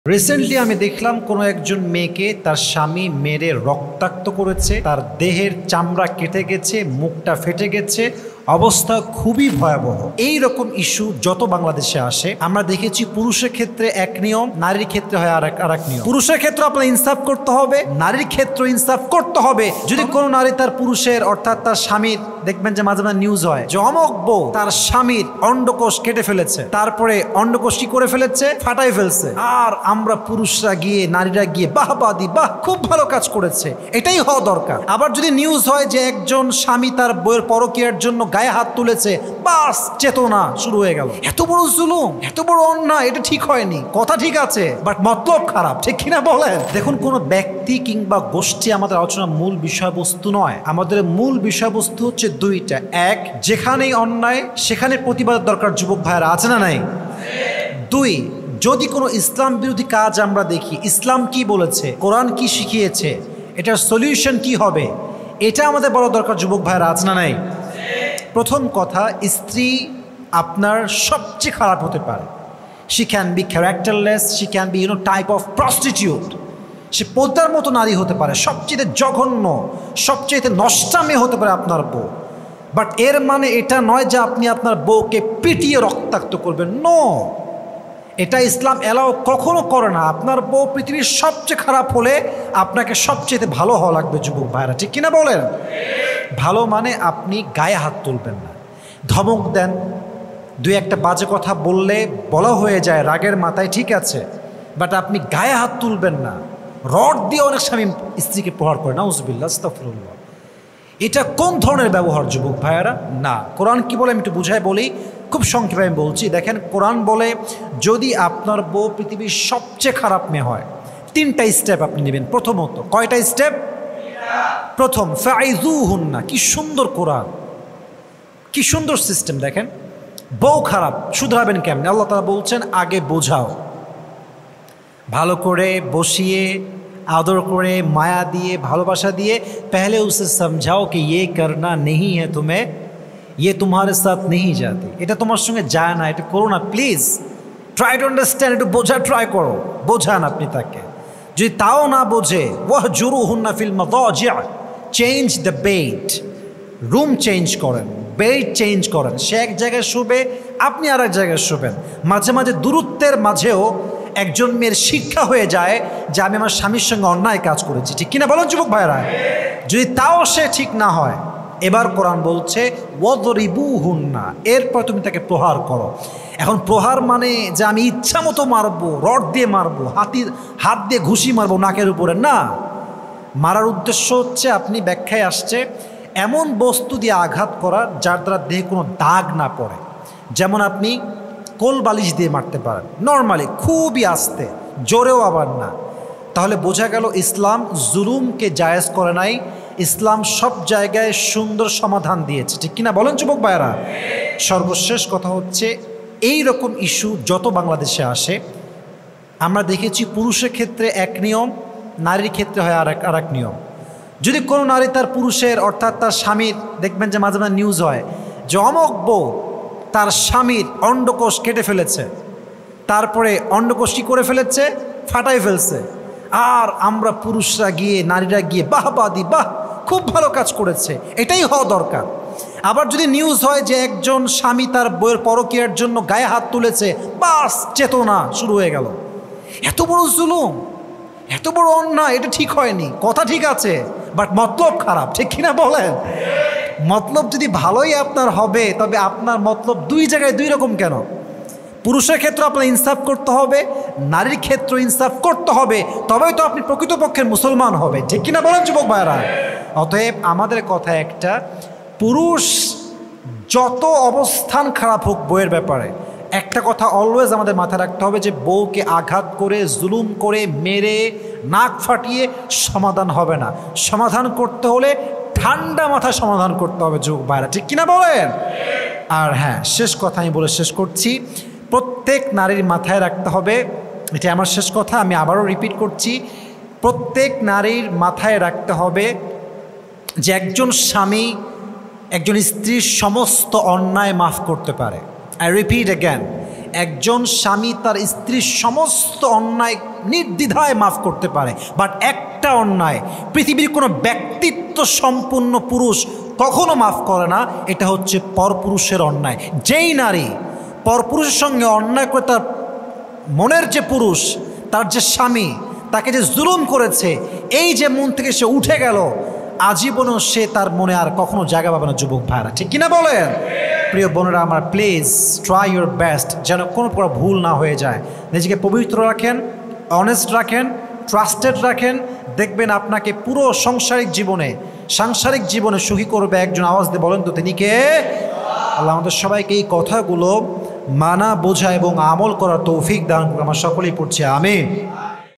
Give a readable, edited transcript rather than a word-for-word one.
Recently আমি দেখলাম কোনো একজন মেয়েকে তার স্বামী মেরে রক্তাক্ত করেছে, তার দেহের চামড়া কেটে গেছে, মুখটা ফেটে গেছে, অবস্থা খুবই ভয়াবহ। এই রকম ইস্যু যত বাংলাদেশে আসে আমরা দেখেছি পুরুষের ক্ষেত্রে এক নিয়ম, নারীর ক্ষেত্রে হয় আর এক নিয়ম। পুরুষের ক্ষেত্রে আপনার ইনসাফ করতে হবে, নারীর ক্ষেত্রে ইনসাফ করতে হবে। যদি কোনো নারী তার পুরুষের অর্থাৎ তার স্বামীর, দেখবেন যে মাঝে মাঝে নিউজ হয় যে অমক বউ তার স্বামীর অন্ডকোষ কেটে ফেলেছে, তারপরে অন্ডকোষ কি করে ফেলেছে, ফাটাই ফেলছে, আর আমরা পুরুষরা গিয়ে নারীরা গিয়ে বাহবা দি, বাহ খুব ভালো কাজ করেছে, এটাই হওয়া দরকার। আবার যদি নিউজ হয় যে একজন স্বামী তার বউয়ের পরকীয়ার জন্য গায়ে হাত তুলেছে, বাস চেতনা শুরু হয়ে গেল। এত বড় জুলুম, এত বড় অন্যায়, এটা ঠিক হয়নি। কথা ঠিক আছে, বাট মতলব খারাপ, ঠিক কিনা বলেন? দেখুন, কোনো ব্যক্তি কিংবা গোষ্ঠী আমাদের আলোচনার মূল বিষয়বস্তু নয়। আমাদের মূল বিষয়বস্তু হচ্ছে দুইটা। এক, যেখানেই অন্যায় সেখানে প্রতিবাদের দরকার। যুবক ভাইয়েরা আছে না নাই? দুই, যদি কোনো ইসলাম বিরোধী কাজ আমরা দেখি, ইসলাম কি বলেছে, কোরআন কি শিখিয়েছে, এটার সলিউশন কি হবে, এটা আমাদের বড় দরকার। যুবক ভাইয়েরা আছে না নাই? প্রথম কথা, স্ত্রী আপনার সবচেয়ে খারাপ হতে পারে। She can be characterless, she can be type of prostitute. সে পদ্মার মতো নারী হতে পারে, সবচেয়ে জঘন্য, সবচেয়ে নষ্টা মেয়ে হতে পারে আপনার বউ। বাট এর মানে এটা নয় যে আপনি আপনার বউকে পিটিয়ে রক্তাক্ত করবেন। নো, এটা ইসলাম এলাও কখনো করে না। আপনার বউ পৃথিবীর সবচেয়ে খারাপ হলে আপনাকে সবচেয়ে ভালো হওয়া লাগবে। যুবক ভাইরা ঠিক কিনা বলেন? ভালো মানে আপনি গায়ে হাত তুলবেন না, ধমক দেন, দুই একটা বাজে কথা বললে বলা হয়ে যায় রাগের মাথায়, ঠিক আছে, বাট আপনি গায়ে হাত তুলবেন না। রড দিয়ে অনেক স্বামী স্ত্রীকে প্রহার করে, নাউজুবিল্লাহ, আস্তাগফিরুল্লাহ। এটা কোন ধরনের ব্যবহার যুবক ভাইয়ারা? না, কোরআন কি বলে আমি একটু বুঝাই বলি, খুব সংক্ষেপে আমি বলছি। দেখেন, কোরআন বলে যদি আপনার বউ পৃথিবীর সবচেয়ে খারাপ মেয়ে হয়, তিনটা স্টেপ আপনি নেবেন। প্রথমত, কয়টা স্টেপ? প্রথম, ফাইযুহুন্না। কি সুন্দর কোরআন, কি সুন্দর সিস্টেম। দেখেন, বউ খারাপ, শুধরাবেন কেমনে? আল্লাহ তাআলা বলছেন আগে বোঝাও, ভালো করে বসিয়ে आदर करे, माया दिए, भालोबासा दिए, पहले उसे समझाओ कि ये करना नहीं है तुम्हें, ये तुम्हारे साथ नहीं जाती, এটা তোমার সঙ্গে যায় না, এটা করো না প্লিজ, ট্রাই টু আন্ডারস্ট্যান্ড, একটু বোঝা ট্রাই করো, বোঝান আপনি তাকে। যদি তাও না বোঝে, ওয়াহজুরুহুন্না ফিল মাদাজি', change the bed, room change করেন, বেড চেঞ্জ করেন। সে এক জায়গায় শুবে, আপনি আর এক জায়গায় শুবেন। মাঝে মাঝে দূরত্বের মাঝেও একজন মেয়ের শিক্ষা হয়ে যায় যে আমি আমার স্বামীর সঙ্গে অন্যায় কাজ করেছি, ঠিক কিনা বলেন যুবক ভাইরা? যদি তাও সে ঠিক না হয়, এবার কোরআন বলছে ওয়াদরিবুহুন্না, এরপর তুমি তাকে প্রহার করো। এখন প্রহার মানে যে আমি ইচ্ছা মতো মারবো, রড দিয়ে মারবো, হাত দিয়ে ঘুষি মারবো নাকের উপরে, না। মারার উদ্দেশ্য হচ্ছে, আপনি ব্যাখ্যায় আসছে, এমন বস্তু দিয়ে আঘাত করা যার দ্বারা দেহে কোনো দাগ না পড়ে। যেমন আপনি কোল বালিশ দিয়ে মারতে পারেন নর্মালি, খুবই আস্তে, জোরেও আবার না। তাহলে বোঝা গেল ইসলাম জুলুমকে জায়েজ করে নাই, ইসলাম সব জায়গায় সুন্দর সমাধান দিয়েছে, ঠিক কিনা বলেন যুবক ভাইয়েরা? সর্বশেষ কথা হচ্ছে, এই রকম ইস্যু যত বাংলাদেশে আসে আমরা দেখেছি পুরুষের ক্ষেত্রে এক নিয়ম, নারীর ক্ষেত্রে হয় আর এক নিয়ম। যদি কোনো নারী তার পুরুষের অর্থাৎ তার স্বামীর, দেখবেন যে মাঝে মাঝে নিউজ হয় যে অমক বউ তার স্বামীর অন্ডকোষ কেটে ফেলেছে, তারপরে অন্ডকোষ কি করে ফেলেছে, ফাটাই ফেলছে, আর আমরা পুরুষরা গিয়ে নারীরা গিয়ে বাহবা দি, বাহ খুব ভালো কাজ করেছে, এটাই হওয়া দরকার। আবার যদি নিউজ হয় যে একজন স্বামী তার বউয়ের পরকীয়ার জন্য গায়ে হাত তুলেছে, বাস চেতনা শুরু হয়ে গেল। এত বড় জুলুম, এত বড় অন্যায়, এটা ঠিক হয়নি। কথা ঠিক আছে, বাট মতলব খারাপ, ঠিক কিনা বলেন? মতলব যদি ভালোই আপনার হবে, তবে আপনার মতলব দুই জায়গায় দুই রকম কেন? পুরুষের ক্ষেত্রে আপনার ইনসাফ করতে হবে, নারীর ক্ষেত্রে ইনসাফ করতে হবে, তবেই তো আপনি প্রকৃতপক্ষের মুসলমান হবে, ঠিক কিনা বলেন যুবক ভাইরা? অতএব আমাদের কথা একটা, পুরুষ যত অবস্থান খারাপ হোক বউয়ের ব্যাপারে, একটা কথা অলওয়েজ আমাদের মাথায় রাখতে হবে যে বউকে আঘাত করে, জুলুম করে, মেরে, নাক ফাটিয়ে সমাধান হবে না। সমাধান করতে হলে ঠান্ডা মাথায় সমাধান করতে হবে যুবক ভাইরা, ঠিক কিনা বলেন? আর হ্যাঁ, শেষ কথা আমি বলে শেষ করছি, প্রত্যেক নারীর মাথায় রাখতে হবে, এটা আমার শেষ কথা, আমি আবারও রিপিট করছি, প্রত্যেক নারীর মাথায় রাখতে হবে যে একজন স্বামী একজন স্ত্রীর সমস্ত অন্যায় মাফ করতে পারে। আই রিপিট অ্যাগেন, একজন স্বামী তার স্ত্রীর সমস্ত অন্যায় নির্দ্বিধায় মাফ করতে পারে, বাট একটা অন্যায় পৃথিবীর কোনো ব্যক্তিত্ব সম্পন্ন পুরুষ কখনো মাফ করে না, এটা হচ্ছে পরপুরুষের অন্যায়। যেই নারী পরপুরুষের সঙ্গে অন্যায় করে তার মনের যে পুরুষ, তার যে স্বামী তাকে যে জুলুম করেছে, এই যে মন থেকে সে উঠে গেল, আজীবনও সে তার মনে আর কখনো জায়গা পাবে না। যুবক ভাইরা, ঠিক কিনা বলেন? প্রিয় বোনেরা আমার, প্লিজ ট্রাই ইউর বেস্ট যেন কোনো প্রকার ভুল না হয়ে যায়। নিজেকে পবিত্র রাখেন, অনেস্ট রাখেন, ট্রাস্টেড রাখেন, দেখবেন আপনাকে পুরো সাংসারিক জীবনে সুখী করবে একজন। আওয়াজ দিয়ে বলেন তো তিনি কে? আল্লাহ আমাদের সবাইকে এই কথাগুলো মানা, বোঝা এবং আমল করার তৌফিক দান করুন। আমরা সকলেই পড়ছি আমিন।